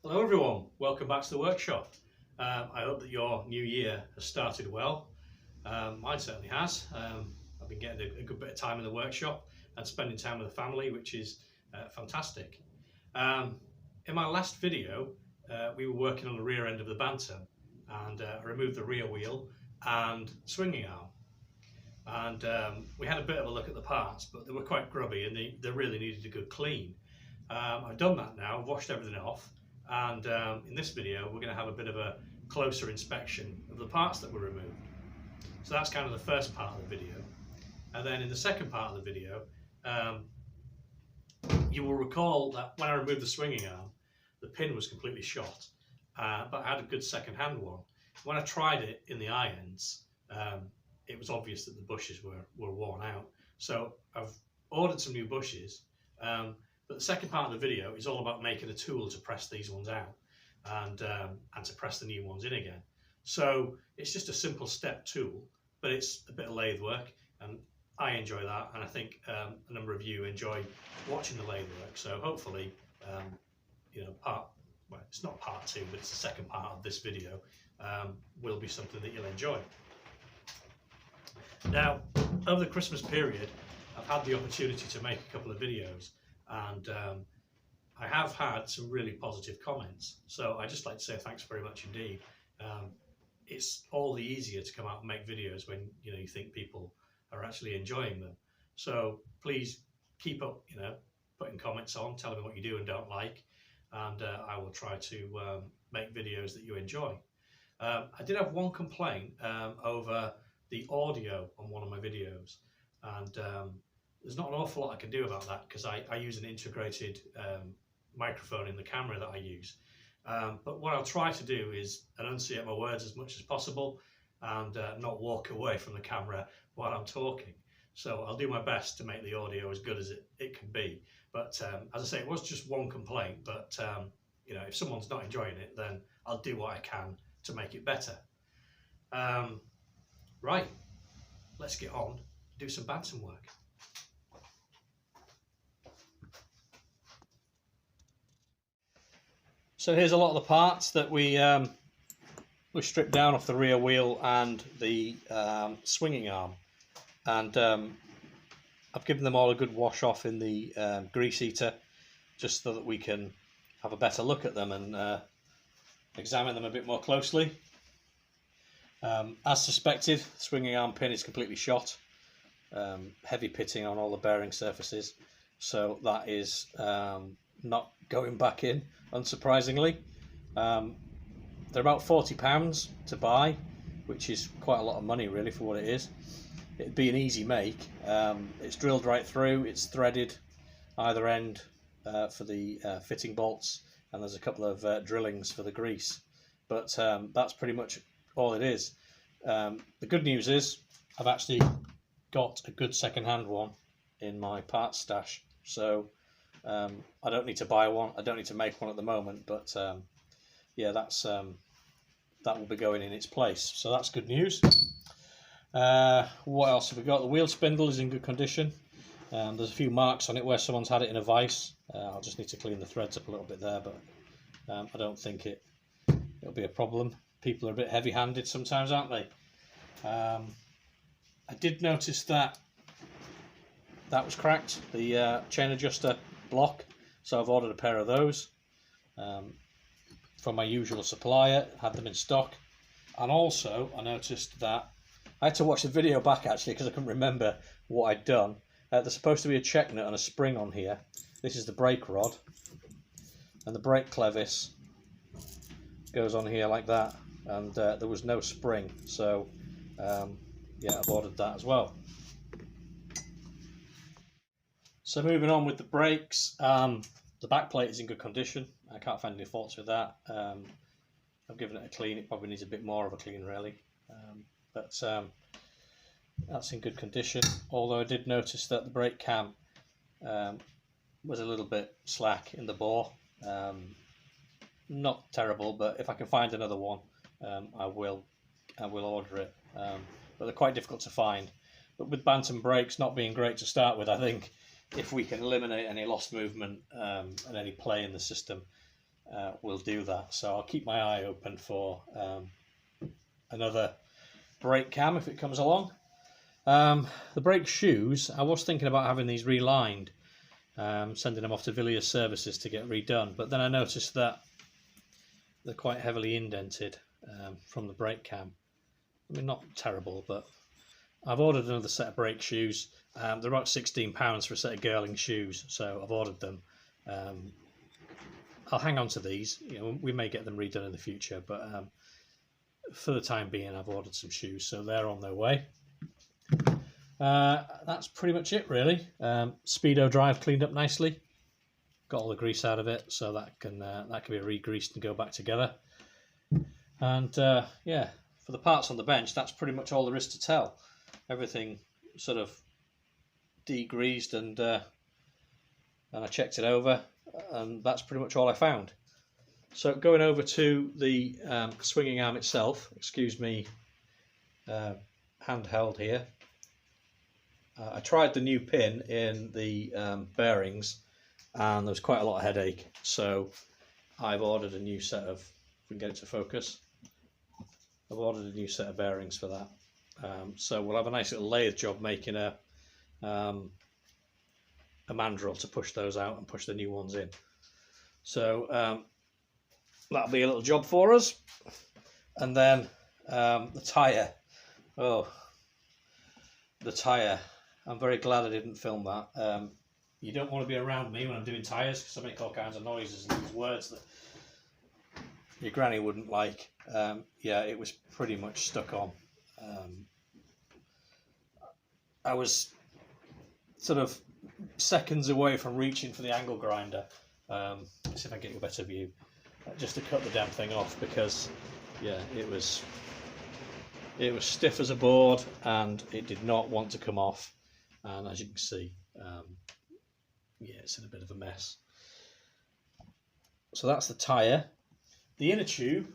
Hello everyone, welcome back to the workshop. I hope that your new year has started well. Mine certainly has. I've been getting a good bit of time in the workshop and spending time with the family, which is fantastic. In my last video, we were working on the rear end of the Bantam, and I removed the rear wheel and swinging arm. And we had a bit of a look at the parts, but they were quite grubby and they really needed a good clean. I've done that now, washed everything off, and in this video we're going to have a bit of a closer inspection of the parts that were removed. So that's kind of the first part of the video. And then in the second part of the video, you will recall that when I removed the swinging arm, the pin was completely shot, but I had a good second-hand one. When I tried it in the eye ends, it was obvious that the bushes were worn out. So I've ordered some new bushes, but the second part of the video is all about making a tool to press these ones out and to press the new ones in again. So it's just a simple step tool, but it's a bit of lathe work, and I enjoy that, and I think a number of you enjoy watching the lathe work. So hopefully, you know, well, it's not part two, but it's the second part of this video, will be something that you'll enjoy. Now, over the Christmas period, I've had the opportunity to make a couple of videos, and I have had some really positive comments. So I'd just like to say thanks very much indeed. It's all the easier to come out and make videos when you think people are actually enjoying them. So please keep up, putting comments on, telling me what you do and don't like, and I will try to make videos that you enjoy. I did have one complaint over the audio on one of my videos, and there's not an awful lot I can do about that because I use an integrated microphone in the camera that I use. But what I'll try to do is enunciate my words as much as possible and not walk away from the camera while I'm talking. So I'll do my best to make the audio as good as it can be. But as I say, it was just one complaint, but if someone's not enjoying it, then I'll do what I can to make it better. Right, let's get on, do some Bantam work. So here's a lot of the parts that we stripped down off the rear wheel and the swinging arm, and I've given them all a good wash off in the grease eater, just so that we can have a better look at them and examine them a bit more closely. As suspected, the swinging arm pin is completely shot, heavy pitting on all the bearing surfaces, so that is not going back in, unsurprisingly. They're about £40 to buy, which is quite a lot of money really for what it is. It'd be an easy make. It's drilled right through, it's threaded either end for the fitting bolts, and there's a couple of drillings for the grease, but that's pretty much all it is. The good news is I've actually got a good second-hand one in my parts stash, so I don't need to buy one, I don't need to make one at the moment, but yeah, that will be going in its place, so that's good news. What else have we got? The wheel spindle is in good condition. There's a few marks on it where someone's had it in a vise. I'll just need to clean the threads up a little bit there, but I don't think it'll be a problem. People are a bit heavy-handed sometimes, aren't they? I did notice that was cracked, the chain adjuster block, so I've ordered a pair of those from my usual supplier, had them in stock. And also I noticed that I had to watch the video back actually because I couldn't remember what I'd done. There's supposed to be a check nut and a spring on here. This is the brake rod, and the brake clevis goes on here like that, and there was no spring, so yeah, I've ordered that as well. So moving on with the brakes, the back plate is in good condition. I can't find any faults with that. I've given it a clean. It probably needs a bit more of a clean really, but that's in good condition, although I did notice that the brake cam was a little bit slack in the bore. Not terrible, but if I can find another one, I will order it, but they're quite difficult to find. But with Bantam brakes not being great to start with, I think if we can eliminate any lost movement and any play in the system, will do that. So I'll keep my eye open for another brake cam if it comes along. The brake shoes, I was thinking about having these relined, sending them off to Villiers Services to get redone, but then I noticed that they're quite heavily indented from the brake cam. I mean, not terrible, but I've ordered another set of brake shoes. They're about £16 for a set of Girling shoes, so I've ordered them. I'll hang on to these. You know, we may get them redone in the future, but for the time being, I've ordered some shoes, so they're on their way. That's pretty much it, really. Speedo drive cleaned up nicely. Got all the grease out of it, so that can be re-greased and go back together. And yeah, for the parts on the bench, that's pretty much all there is to tell. Everything sort of degreased, and I checked it over, and that's pretty much all I found. So going over to the swinging arm itself, excuse me, handheld here. I tried the new pin in the bearings, and there was quite a lot of headache, so I've ordered a new set of, if we can get it to focus, I've ordered a new set of bearings for that. So we'll have a nice little lathe job making a mandrel to push those out and push the new ones in. So that'll be a little job for us. And then the tyre. Oh, the tyre. I'm very glad I didn't film that. You don't want to be around me when I'm doing tyres, because I make all kinds of noises and use words that your granny wouldn't like. Yeah, it was pretty much stuck on. I was sort of seconds away from reaching for the angle grinder. Let's see if I can get you a better view, just to cut the damn thing off, because yeah, it was stiff as a board and it did not want to come off. And as you can see, yeah, it's in a bit of a mess. So that's the tyre. The inner tube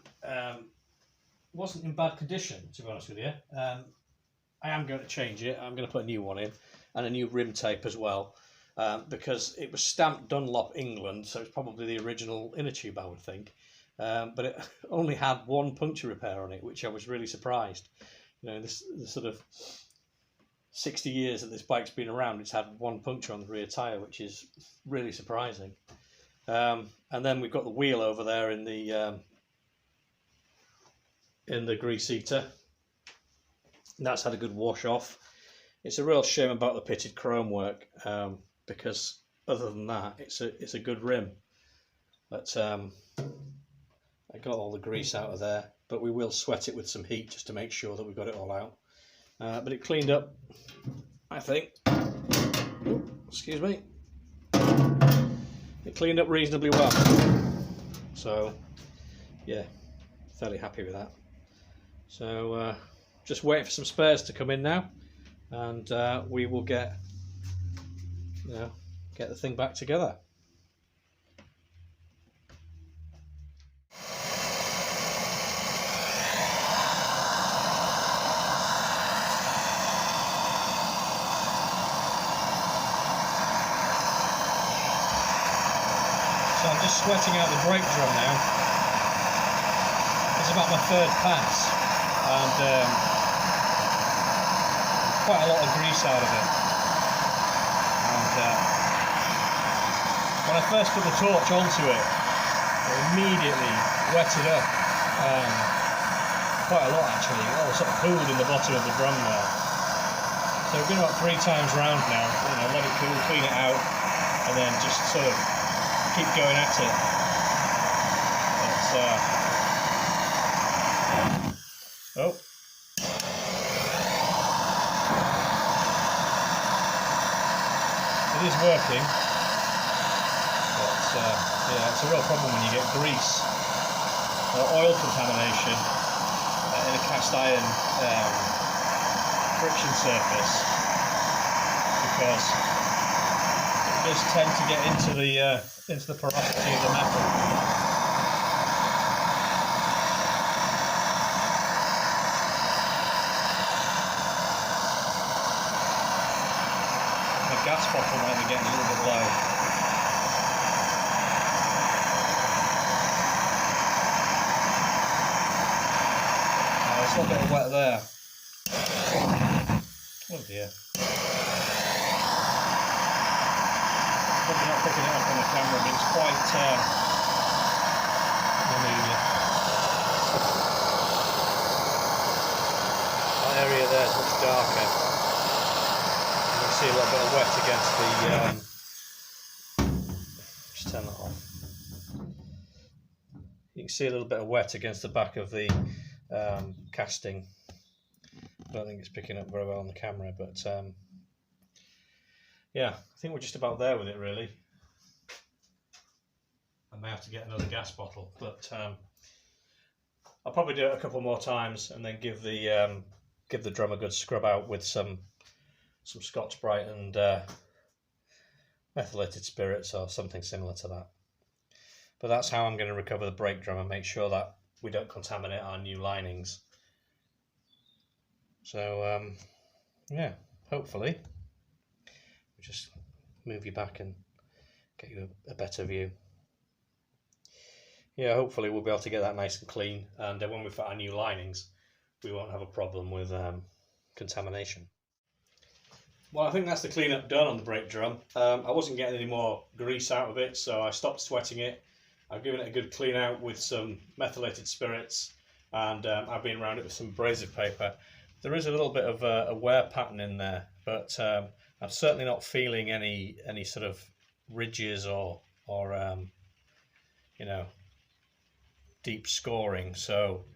wasn't in bad condition, to be honest with you. I am going to change it. I'm going to put a new one in, and a new rim tape as well, because it was stamped Dunlop England, so it's probably the original inner tube, I would think. But it only had one puncture repair on it, which I was really surprised. You know, this sort of 60 years that this bike's been around, it's had one puncture on the rear tyre, which is really surprising. And then we've got the wheel over there in the grease eater. That's had a good wash off. It's a real shame about the pitted chrome work, because other than that, it's a good rim. But I got all the grease out of there, but we will sweat it with some heat just to make sure that we've got it all out. But it cleaned up, I think. Ooh, excuse me. It cleaned up reasonably well. So yeah, fairly happy with that. So just waiting for some spares to come in now, and we will get the thing back together. So I'm just sweating out the brake drum now. It's about my third pass, and quite a lot of grease out of it. And when I first put the torch onto it, it immediately wetted up. Quite a lot actually. It all sort of pooled in the bottom of the drum there. So we've been about 3 times round now. You know, let it cool, clean it out, and then just sort of keep going at it. Oh. It is working, but yeah, it's a real problem when you get grease or oil contamination in a cast iron friction surface, because it does tend to get into the porosity of the metal. Gas bottle might be getting a little bit low. a little bit of wet there. Oh dear. Probably not picking it up on the camera, but it's quite that area there is much darker. You can see a little bit of wet against the just turn that off. You can see a little bit of wet against the back of the casting. I don't think it's picking up very well on the camera, but yeah, I think we're just about there with it really. I may have to get another gas bottle, but I'll probably do it a couple more times and then give the drum a good scrub out with some Scotch-Brite and methylated spirits or something similar to that. But that's how I'm going to recover the brake drum and make sure that we don't contaminate our new linings. So yeah, hopefully we'll just move you back and get you a better view. Yeah, hopefully we'll be able to get that nice and clean, and when we've got our new linings we won't have a problem with contamination. Well, I think that's the cleanup done on the brake drum. I wasn't getting any more grease out of it, so I stopped sweating it. I've given it a good clean out with some methylated spirits, and I've been around it with some abrasive paper. There is a little bit of a wear pattern in there, but I'm certainly not feeling any sort of ridges or you know, deep scoring. So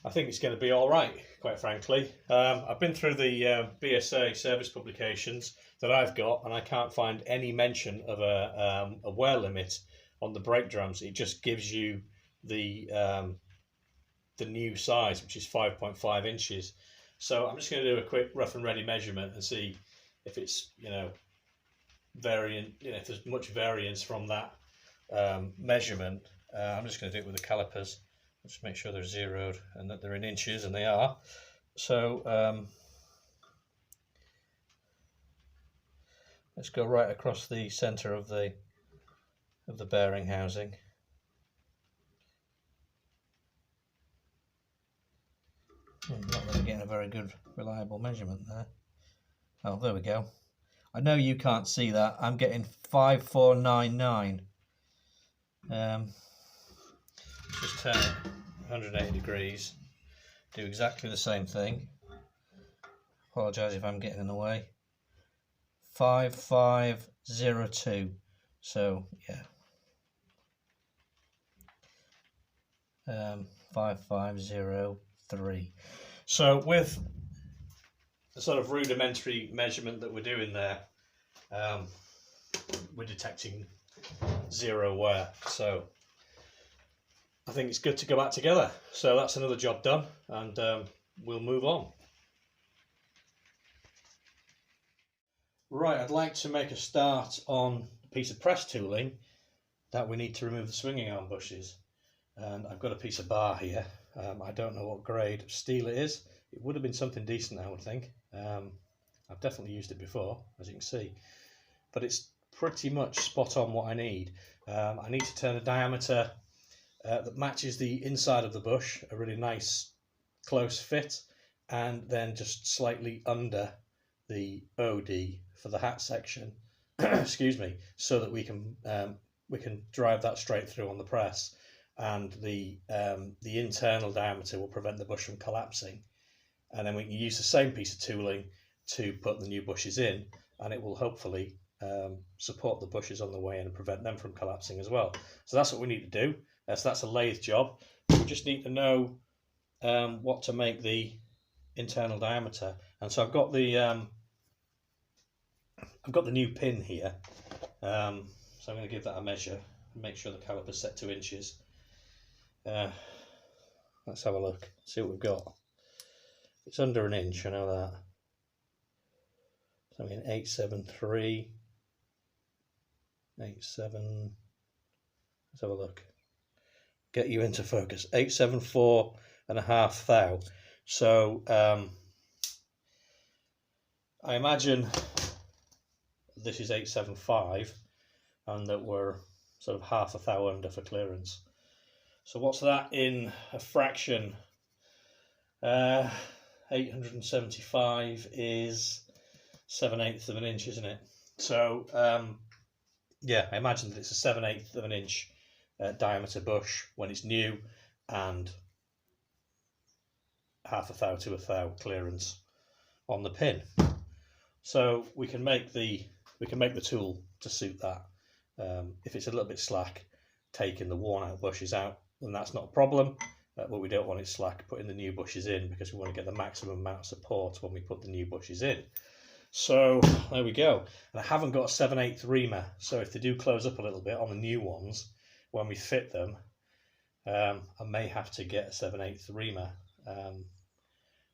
I think it's going to be all right, quite frankly. I've been through the BSA service publications that I've got, and I can't find any mention of a wear limit on the brake drums. It just gives you the new size, which is 5.5 inches. So I'm just going to do a quick rough and ready measurement and see if it's, you know, if there's much variance from that measurement. I'm just going to do it with the calipers. Just make sure they're zeroed and that they're in inches, and they are. So let's go right across the center of the bearing housing. I'm not really getting a very good reliable measurement there. Oh, there we go. I know you can't see that. I'm getting 5499. Just turn it 180 degrees. Do exactly the same thing. Apologise if I'm getting in the way. 5502. So yeah. 5503. So with the sort of rudimentary measurement that we're doing there, we're detecting zero wear. So I think it's good to go back together. So that's another job done, and we'll move on. Right, I'd like to make a start on a piece of press tooling that we need to remove the swinging arm bushes. And I've got a piece of bar here. I don't know what grade of steel it is. It would have been something decent, I would think. I've definitely used it before, as you can see. But it's pretty much spot on what I need. I need to turn a diameter that matches the inside of the bush, a really nice close fit, and then just slightly under the OD for the hat section, excuse me, so that we can drive that straight through on the press, and the internal diameter will prevent the bush from collapsing, and then we can use the same piece of tooling to put the new bushes in, and it will hopefully support the bushes on the way in and prevent them from collapsing as well. So that's what we need to do. So that's a lathe job. We just need to know what to make the internal diameter, and so I've got the new pin here. So I'm going to give that a measure and make sure the caliper's set to inches. Let's have a look, see what we've got. It's under an inch, I know that. So I'm in 873, 87. Let's have a look. Get you into focus. 874.5 thou. So I imagine this is 875, and that we're sort of half a thou under for clearance. So what's that in a fraction 875 is 7/8 of an inch, isn't it? So yeah, I imagine that it's a 7/8 of an inch diameter bush when it's new, and 1/2 thou to 1 thou clearance on the pin. So we can make the tool to suit that. If it's a little bit slack, taking the worn out bushes out, then that's not a problem. But we don't want it slack putting the new bushes in, because we want to get the maximum amount of support when we put the new bushes in. So there we go. And I haven't got a 7/8 reamer, so if they do close up a little bit on the new ones when we fit them, I may have to get a 7/8 reamer.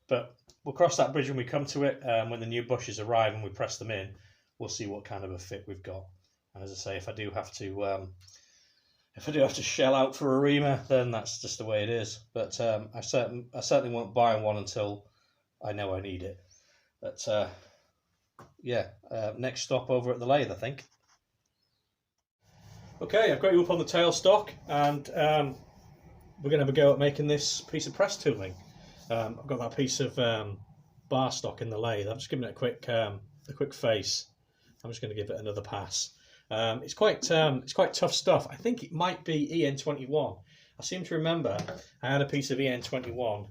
But we'll cross that bridge when we come to it. When the new bushes arrive and we press them in, we'll see what kind of a fit we've got. And as I say, if I do have to shell out for a reamer, then that's just the way it is. But I certainly won't buy one until I know I need it. But yeah, next stop over at the lathe, I think. Okay, I've got you up on the tailstock, and we're going to have a go at making this piece of press tooling. I've got that piece of bar stock in the lathe. I'm just giving it a quick face. I'm just going to give it another pass. It's quite tough stuff. I think it might be EN21. I seem to remember I had a piece of EN21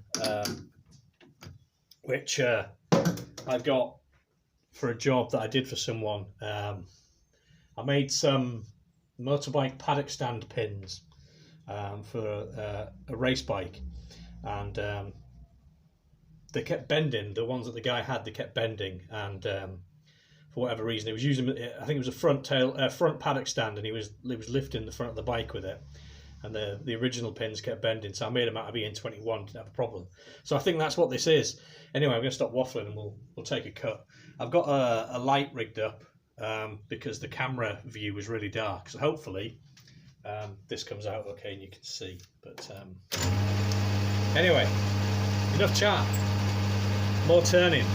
which I got for a job that I did for someone. I made some motorbike paddock stand pins for a race bike, and they kept bending. The ones that the guy had, they kept bending, and for whatever reason, he was using, I think it was a front paddock stand, and he was lifting the front of the bike with it, and the original pins kept bending. So I made them out of EN21, didn't have a problem. So I think that's what this is. Anyway, I'm going to stop waffling and we'll take a cut. I've got a light rigged up because the camera view was really dark. So hopefully this comes out okay and you can see. But anyway, enough chat. More turning.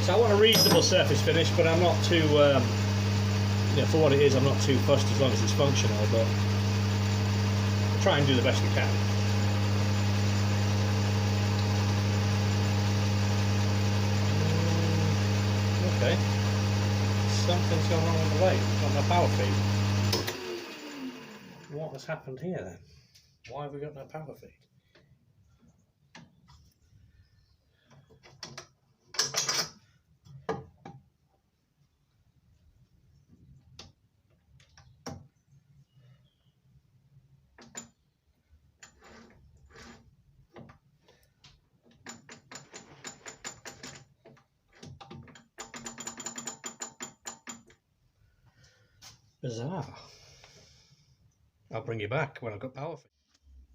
So I want a reasonable surface finish, but I'm not too, for what it is, I'm not too fussed as long as it's functional, but I'll try and do the best we can. Okay, something's gone wrong with the lathe, on the power feed. What has happened here then? Why have we got no power feed? Bizarre. I'll bring you back when I've got power feed.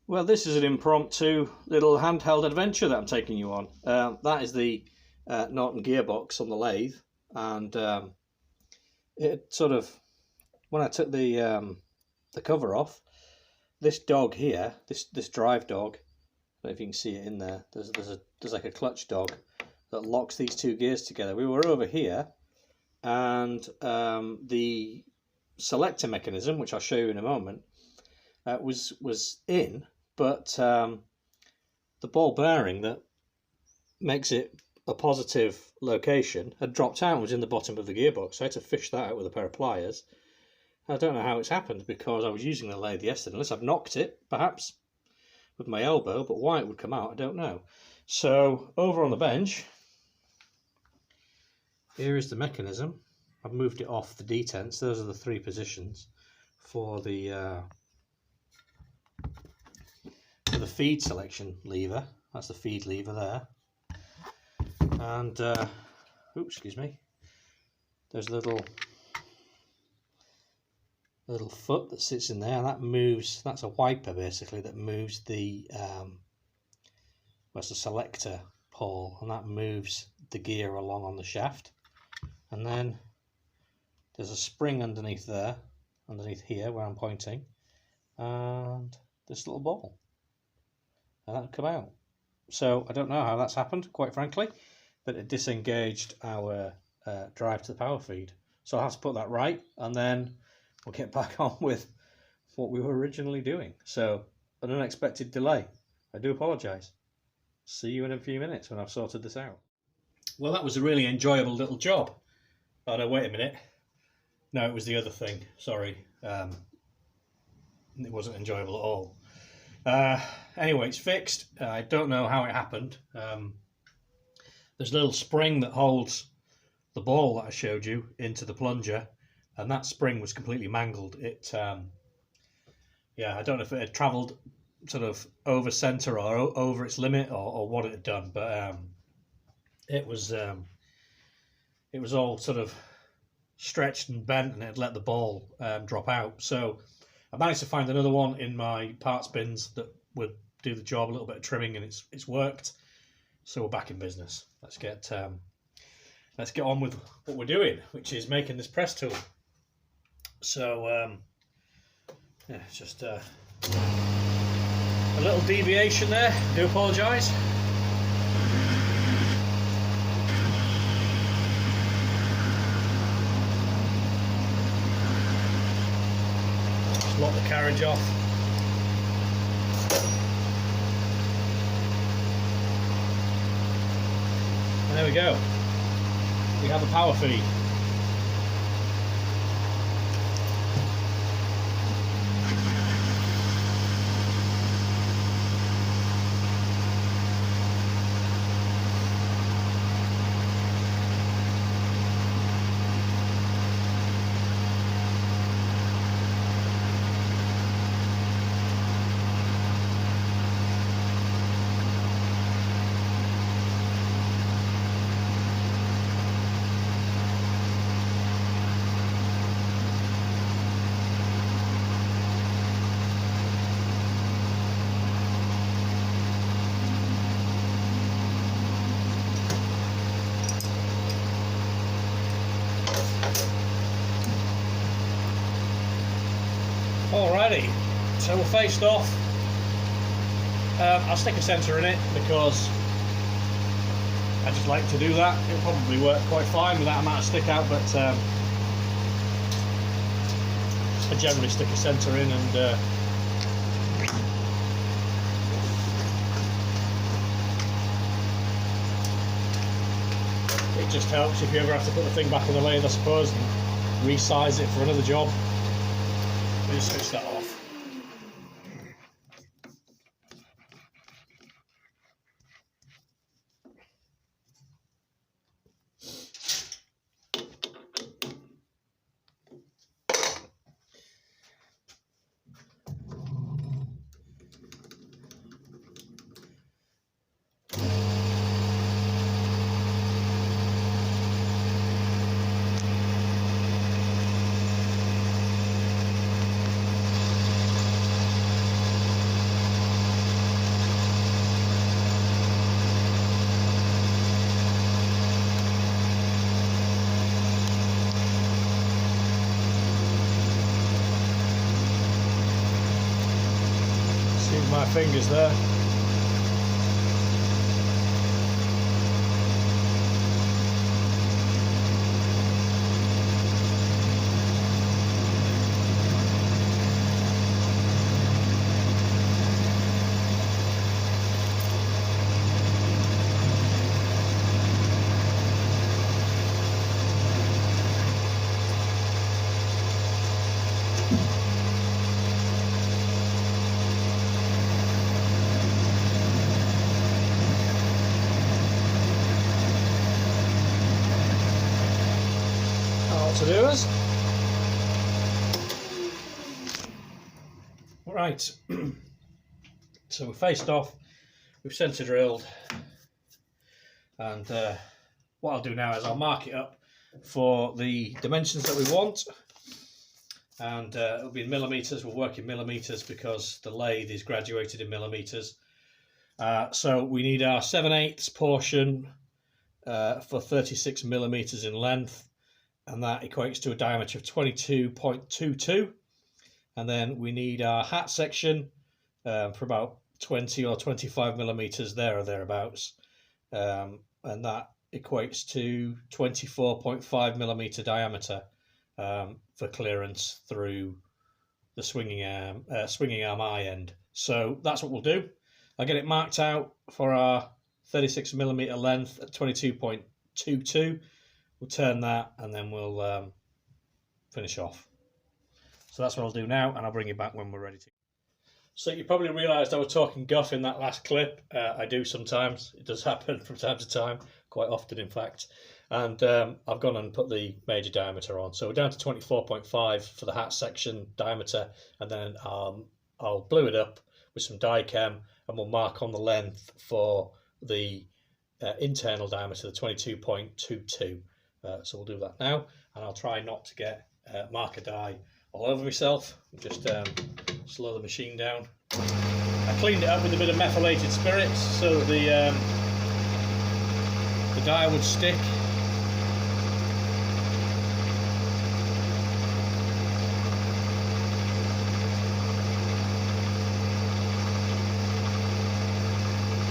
Well, this is an impromptu little handheld adventure that I'm taking you on. That is the Norton gearbox on the lathe, and it sort of, when I took the cover off, this dog here, this drive dog, I don't know if you can see it in there. There's like a clutch dog that locks these two gears together. We were over here, and the selector mechanism, which I'll show you in a moment, was in, but the ball bearing that makes it a positive location had dropped out and was in the bottom of the gearbox. So I had to fish that out with a pair of pliers. I don't know how it's happened, because I was using the lathe yesterday, unless I've knocked it perhaps with my elbow, but why it would come out I don't know. So over on the bench, here is the mechanism. I've moved it off the detents. Those are the 3 positions for the feed selection lever. That's the feed lever there. And oops, excuse me. There's a little foot that sits in there, and that moves. That's a wiper basically that moves the what's the selector pole, and that moves the gear along on the shaft. And then there's a spring underneath there, underneath here where I'm pointing, and this little ball, and that'll come out. So I don't know how that's happened, quite frankly, but it disengaged our drive to the power feed. So I'll have to put that right, and then we'll get back on with what we were originally doing. So an unexpected delay. I do apologise. See you in a few minutes when I've sorted this out. Well, that was a really enjoyable little job. Oh no, wait a minute. No, it was the other thing. Sorry. It wasn't enjoyable at all. Anyway, it's fixed. I don't know how it happened. There's a little spring that holds the ball that I showed you into the plunger, and that spring was completely mangled. It, yeah, I don't know if it had travelled sort of over centre or over its limit, or what it had done, but it was all sort of stretched and bent, and it had let the ball drop out. So I managed to find another one in my parts bins that would do the job, a little bit of trimming, and it's worked. So we're back in business. Let's get on with what we're doing, which is making this press tool. So yeah, just a little deviation there. I do apologise. Just lock the carriage off. And there we go. We have a power feed. Alrighty, so we're faced off. I'll stick a sensor in it because I just like to do that. It'll probably work quite fine with that amount of stick out, but I generally stick a sensor in, and it just helps if you ever have to put the thing back on the lathe, I suppose, and resize it for another job. We'll just switch that off. My fingers there. To do us. Right, so we're faced off, we've centre drilled, and what I'll do now is I'll mark it up for the dimensions that we want, and it'll be in millimetres. We'll work in millimetres because the lathe is graduated in millimetres. So we need our 7/8 portion for 36 millimetres in length, and that equates to a diameter of 22.22. And then we need our hat section for about 20 or 25 millimeters there or thereabouts, and that equates to 24.5 millimeter diameter. for clearance through the swinging arm eye end. So that's what we'll do. I'll get it marked out for our 36mm length at 22.22. We'll turn that and then we'll finish off. So that's what I'll do now, and I'll bring you back when we're ready to. So you probably realised I was talking guff in that last clip. I do sometimes. It does happen from time to time, quite often in fact. And I've gone and put the major diameter on. So we're down to 24.5 for the hat section diameter, and then I'll blue it up with some die chem, and we'll mark on the length for the internal diameter, the 22.22. So we'll do that now, and I'll try not to get marker dye all over myself. Just slow the machine down. I cleaned it up with a bit of methylated spirits so that the dye would stick.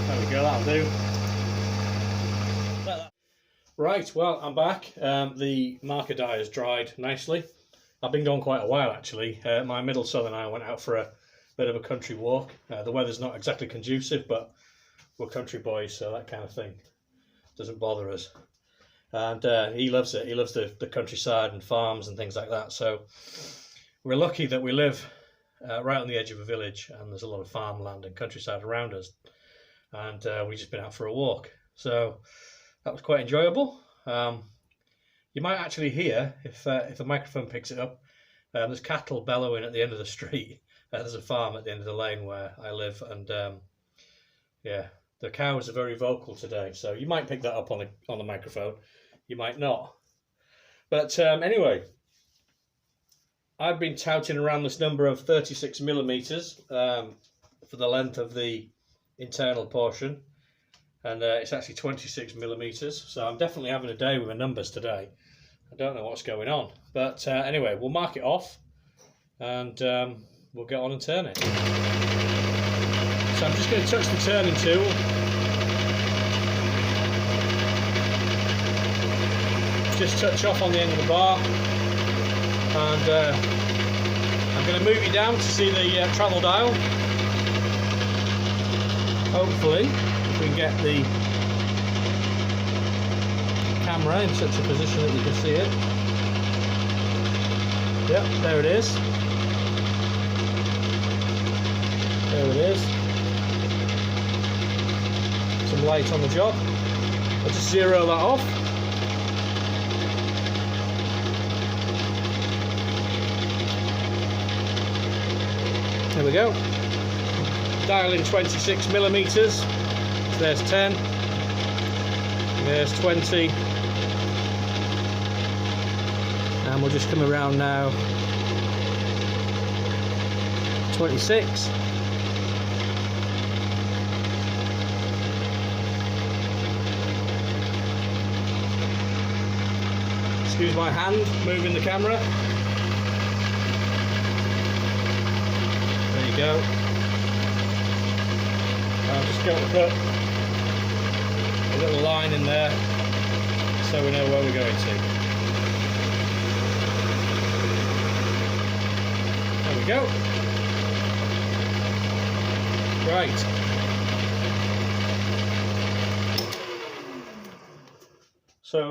There we go, that'll do. Right, well, I'm back. The marker dye has dried nicely. I've been gone quite a while actually. My middle son and I went out for a bit of a country walk. The weather's not exactly conducive, but we're country boys, so that kind of thing doesn't bother us. And he loves it. He loves the countryside and farms and things like that. So we're lucky that we live right on the edge of a village, and there's a lot of farmland and countryside around us. And we've just been out for a walk. So that was quite enjoyable. You might actually hear, if the microphone picks it up, there's cattle bellowing at the end of the street. There's a farm at the end of the lane where I live, and yeah, the cows are very vocal today. So you might pick that up on the microphone, you might not. But anyway, I've been touting around this number of 36mm for the length of the internal portion, and it's actually 26mm. So I'm definitely having a day with my numbers today. I don't know what's going on, but anyway, we'll mark it off, and we'll get on and turn it. So I'm just going to touch the turning tool. Just touch off on the end of the bar, and I'm going to move you down to see the travel dial. Hopefully we can get the camera in such a position that you can see it. Yep, there it is. There it is. Some light on the job. I'll just zero that off. There we go. Dial in 26mm. So there's 10. There's 20. And we'll just come around now. 26. Excuse my hand moving the camera. There you go. I'll just go to put a little line in there so we know where we're going to. There we go. Right. So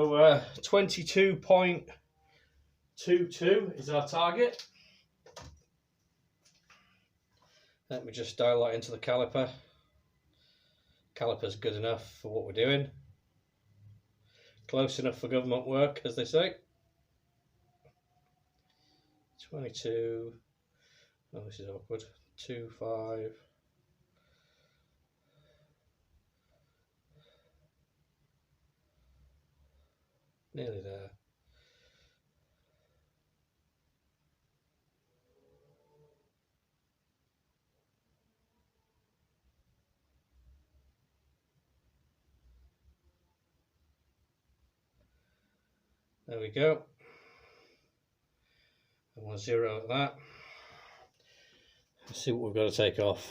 22.22 is our target. Let me just dial that into the caliper. Caliper's good enough for what we're doing. Close enough for government work, as they say. 22. Oh, this is awkward. 25. Nearly there. There we go. And we'll zero at that. Let's see what we've got to take off.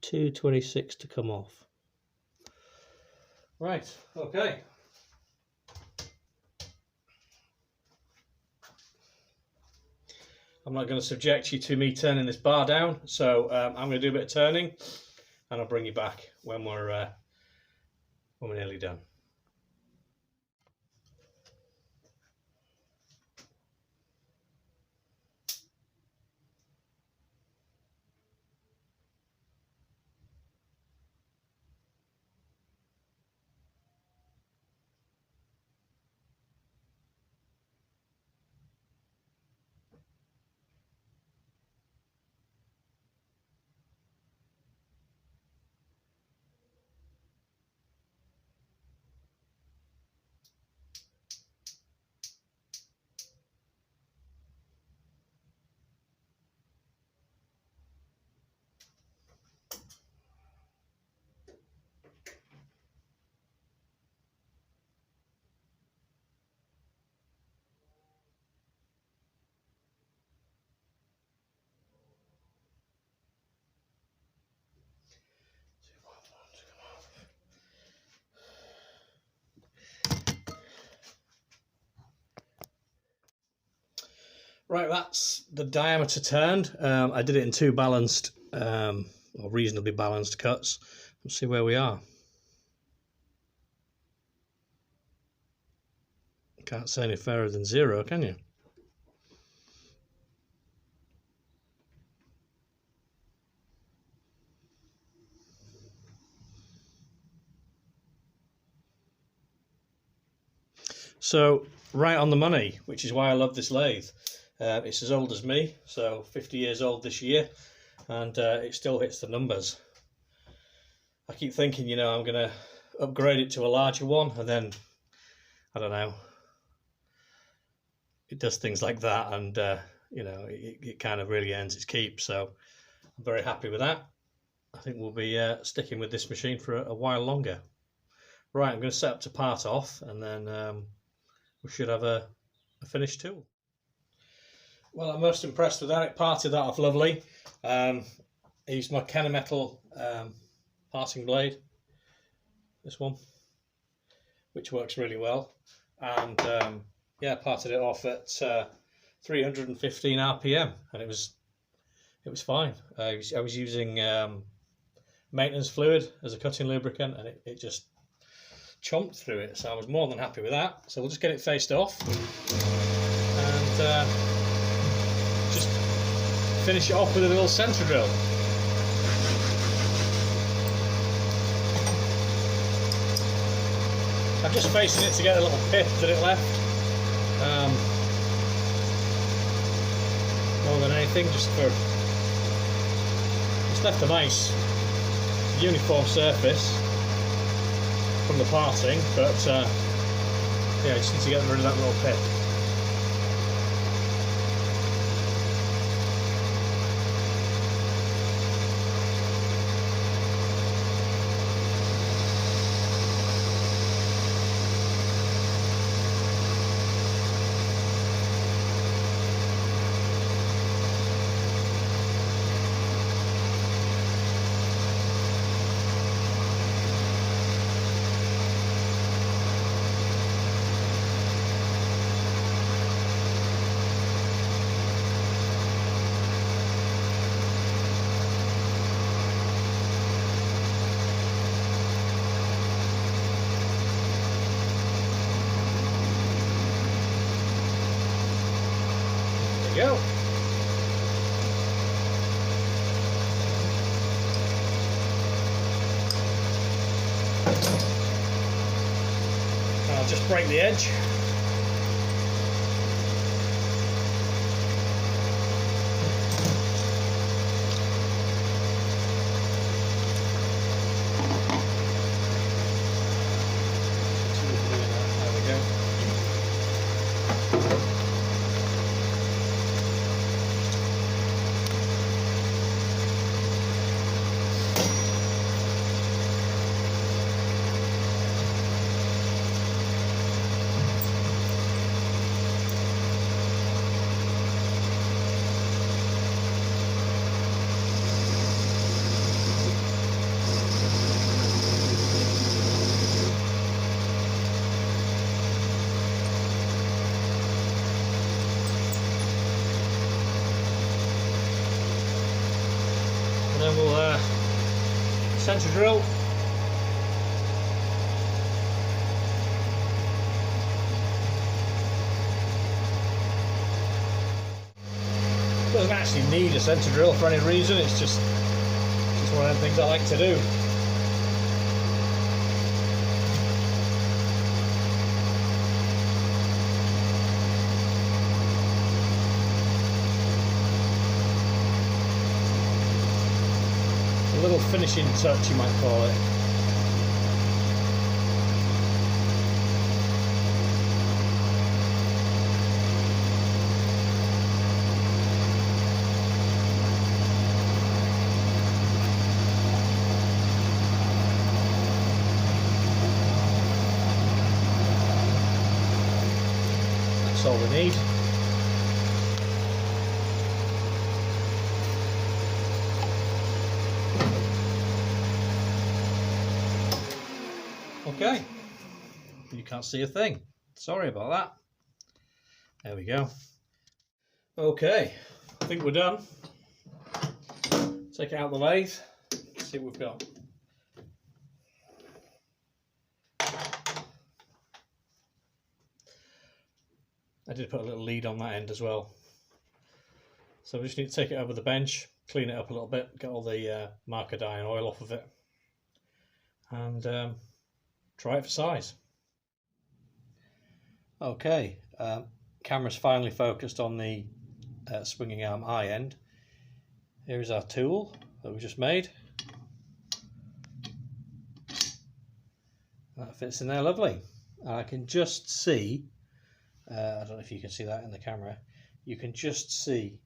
226 to come off. Right, okay. I'm not going to subject you to me turning this bar down, so I'm going to do a bit of turning, and I'll bring you back when we're nearly done. Right, that's the diameter turned. I did it in two balanced, or reasonably balanced cuts. Let's see where we are. Can't say any fairer than 0, can you? So, right on the money, which is why I love this lathe. It's as old as me, so 50 years old this year, and it still hits the numbers. I keep thinking, you know, I'm going to upgrade it to a larger one, and then, I don't know, it does things like that, and, you know, it kind of really earns its keep, so I'm very happy with that. I think we'll be sticking with this machine for a while longer. Right, I'm going to set up to part off, and then we should have a finished tool. Well, I'm most impressed with that. It parted that off lovely. I used my Kennametal parting blade, this one, which works really well. And yeah, parted it off at 315 RPM, and it was fine. I was using maintenance fluid as a cutting lubricant, and it just chomped through it. So I was more than happy with that. So we'll just get it faced off and just finish it off with a little centre drill. I'm just facing it to get a little pit that it left. More than anything, just left a nice uniform surface from the parting, but yeah, I just need to get rid of that little pit. Go. I'll just break the edge. There we go. and then we'll centre drill. Doesn't actually need a centre drill for any reason, it's just one of the things I like to do. A little finishing touch, you might call it. That's all we need. Okay, you can't see a thing. Sorry about that. There we go. Okay, I think we're done. Take it out of the lathe, see what we've got. I did put a little lead on that end as well. So we just need to take it over the bench, clean it up a little bit, get all the marker dye and oil off of it, and try it for size. Okay, camera's finally focused on the swinging arm eye end. Here's our tool that we just made. That fits in there lovely. And I can just see, I don't know if you can see that in the camera, you can just see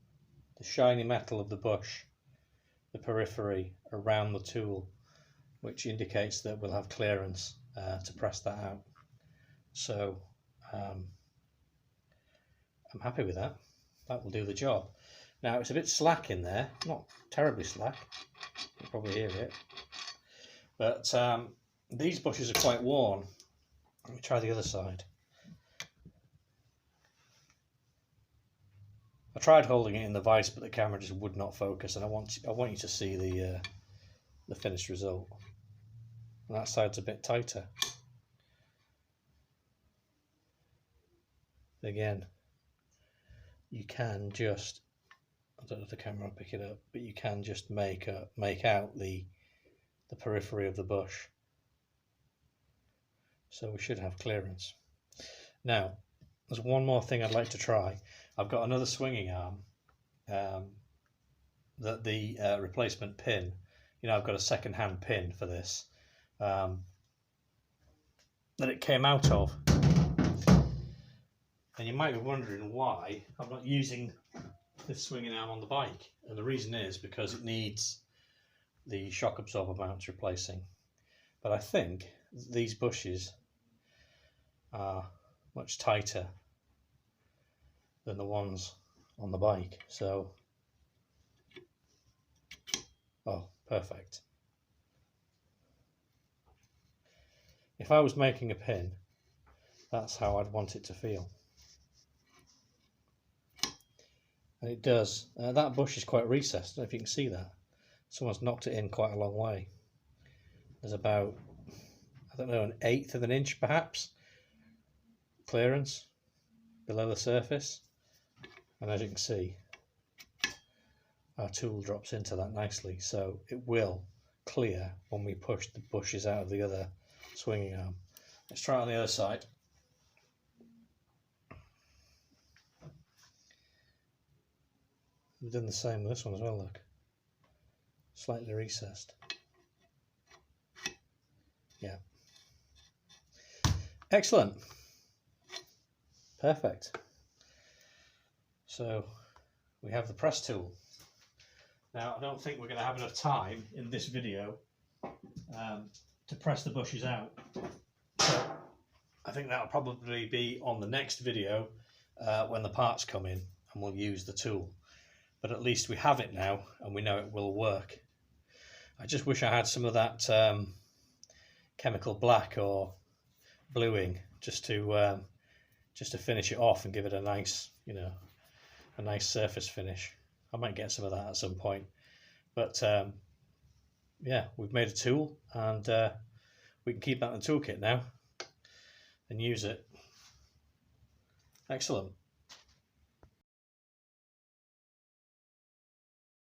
the shiny metal of the bush, the periphery around the tool, which indicates that we'll have clearance to press that out. So I'm happy with that. That will do the job. Now it's a bit slack in there, not terribly slack, you'll probably hear it, but these bushes are quite worn. Let me try the other side. I tried holding it in the vise, but the camera just would not focus, and I want you to see the finished result. And that side's a bit tighter. Again, you can just, I don't know if the camera will pick it up, but you can just make out the periphery of the bush. So we should have clearance. Now, there's one more thing I'd like to try. I've got another swinging arm that the replacement pin, you know, I've got a second-hand pin for this that it came out of. And you might be wondering why I'm not using this swinging arm on the bike. And the reason is because it needs the shock absorber mounts replacing. But I think these bushes are much tighter than the ones on the bike. So, oh, perfect. If I was making a pin, that's how I'd want it to feel. And it does. That bush is quite recessed. I don't know if you can see that. Someone's knocked it in quite a long way. There's about, I don't know, 1/8 of an inch perhaps clearance below the surface. And as you can see, our tool drops into that nicely. So it will clear when we push the bushes out of the other swinging arm. Let's try it on the other side. We've done the same with this one as well, look. Slightly recessed. Yeah. Excellent. Perfect. So we have the press tool. Now I don't think we're going to have enough time in this video to press the bushes out. So I think that'll probably be on the next video when the parts come in and we'll use the tool. But at least we have it now and we know it will work. I just wish I had some of that chemical black or bluing just to finish it off and give it a nice, you know, a nice surface finish. I might get some of that at some point, But yeah, we've made a tool, and we can keep that in the toolkit now and use it. Excellent.